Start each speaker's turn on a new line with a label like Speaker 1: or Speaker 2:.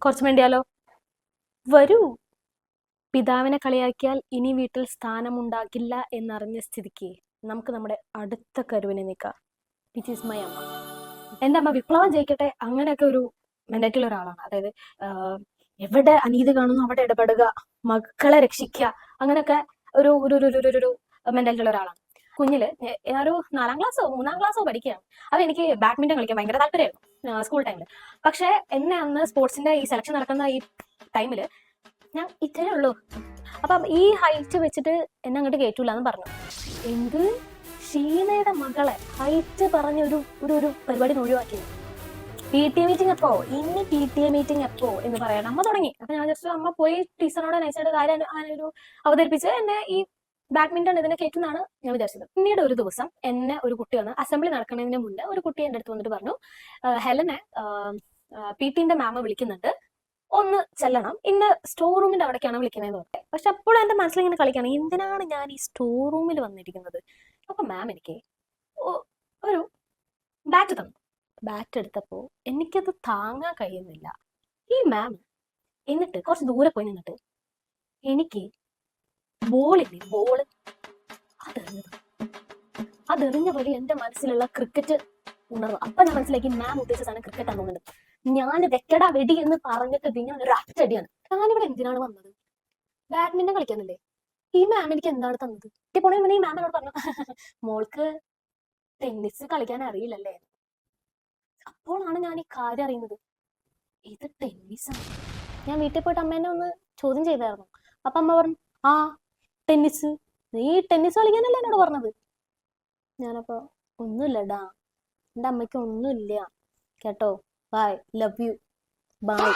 Speaker 1: കുറച്ച് വേണ്ടിയാലോ? വരൂ. പിതാവിനെ കളിയാക്കിയാൽ ഇനി വീട്ടിൽ സ്ഥാനമുണ്ടാകില്ല എന്നറിഞ്ഞ സ്ഥിതിക്ക് നമുക്ക് നമ്മുടെ അടുത്ത കരുവിനെ നീക്കാം. വിച്ച് ഈസ് മൈ അമ്മ. എൻ്റെ അമ്മ വിപ്ലവം ജയിക്കട്ടെ അങ്ങനെയൊക്കെ ഒരു മെന്റാലിറ്റിയുള്ള ഒരാളാണ്. അതായത് എവിടെ അനീതി കാണുന്നു അവിടെ ഇടപെടുക, മക്കളെ രക്ഷിക്കുക, അങ്ങനെയൊക്കെ ഒരു ഒരു ഒരു ഒരു ഒരു മെന്റാലിറ്റി ഉള്ള ഒരാളാണ്. കുഞ്ഞില് ഞാനൊരു 4ാം ക്ലാസ്സോ 3ാം ക്ലാസ്സോ പഠിക്കുകയാണ്. അത് എനിക്ക് ബാഡ്മിന്റൺ കളിക്കാൻ ഭയങ്കര താല്പര്യമായിരുന്നു സ്കൂൾ ടൈമിൽ. പക്ഷെ എന്നെ അന്ന് സ്പോർട്സിന്റെ ഈ സെലക്ഷൻ നടക്കുന്ന ഈ ടൈമിൽ ഞാൻ ഇത്രേ ഉള്ളൂ. അപ്പം ഈ ഹൈറ്റ് വെച്ചിട്ട് എന്നെ അങ്ങോട്ട് കയറ്റൂല എന്ന് പറഞ്ഞു. എന്ത്? ഷീനയുടെ മകളെ ഹൈറ്റ് പറഞ്ഞ ഒരു ഒരു പരിപാടി ഒഴിവാക്കി. പി ടി എ മീറ്റിംഗ് എപ്പോ? ഇനി പി ടി എ മീറ്റിംഗ് എപ്പോ എന്ന് പറയാൻ അമ്മ തുടങ്ങി. അപ്പൊ ഞാൻ വിചാരിച്ചു അമ്മ പോയി ടീച്ചറിനോട് നൈസായിട്ട് കാര്യം ഒരു അവതരിപ്പിച്ച് എന്നെ ഈ ബാഡ്മിന്റൺ ഇതിനെ കയറ്റുന്നതാണ് ഞാൻ വിചാരിച്ചത്. പിന്നീട് ഒരു ദിവസം എന്നെ ഒരു കുട്ടി വന്ന് അസംബ്ലി നടക്കുന്നതിന് മുന്നേ ഒരു കുട്ടി എൻ്റെ അടുത്ത് വന്നിട്ട് പറഞ്ഞു, ഹെലനെ പി ടിന്റെ മാമ വിളിക്കുന്നുണ്ട്, ഒന്ന് ചെല്ലണം, ഇന്ന സ്റ്റോർ റൂമിന്റെ അവിടേക്കാണ് വിളിക്കുന്നതെന്ന് പറഞ്ഞു. പക്ഷെ അപ്പോഴും എന്റെ മനസ്സിൽ ഇങ്ങനെ കളിക്കുകയാണ്, എന്തിനാണ് ഞാൻ ഈ സ്റ്റോർ റൂമിൽ വന്നിരിക്കുന്നത്? അപ്പൊ മാം എനിക്ക് ഒരു ബാറ്റ് തന്നു. ബാറ്റ് എടുത്തപ്പോൾ എനിക്കത് താങ്ങാൻ കഴിയുന്നില്ല. ഈ മാം എന്നിട്ട് കുറച്ച് ദൂരെ പോയി നിന്നിട്ട് എനിക്ക് ബോള് അതെറിഞ്ഞ വഴി എന്റെ മനസ്സിലുള്ള ക്രിക്കറ്റ് ഉണർവ്. അപ്പൊ ഞാൻ മനസ്സിലാക്കി മാം ഉദ്ദേശിച്ച സാധനം ക്രിക്കറ്റ് ആണ് തോന്നുന്നത്. ഞാൻ വെക്കടാ വെടി എന്ന് പറഞ്ഞിട്ട് പിന്നെ ഒരു അറ്റടിയാണ്. ഞാനിവിടെ എന്തിനാണ് വന്നത്? ബാഡ്മിന്റൺ കളിക്കാനല്ലേ? ഈ മാം എനിക്ക് എന്താണ് തന്നത്? പോണേ മുന്നേ ഈ മാം എന്നോട് പറഞ്ഞു, മോൾക്ക് ടെന്നീസ് കളിക്കാൻ അറിയില്ലല്ലേ? അപ്പോഴാണ് ഞാൻ ഈ കാര്യം അറിയുന്നത്, ഇത് ടെന്നീസാണ്. ഞാൻ വീട്ടിൽ പോയിട്ട് അമ്മേനെ ഒന്ന് ചോദ്യം ചെയ്തായിരുന്നു. അപ്പൊ അമ്മ പറഞ്ഞു, ആ ടെന്നീസ്, നീ ടെന്നീസ് കളിക്കാനല്ലേ എന്നോട് പറഞ്ഞത്? ഞാനപ്പോ ഒന്നുമില്ലടാ, എൻ്റെ അമ്മയ്ക്ക് ഒന്നുമില്ല കേട്ടോ, ബൈ, ലവ് യു, ബൈ.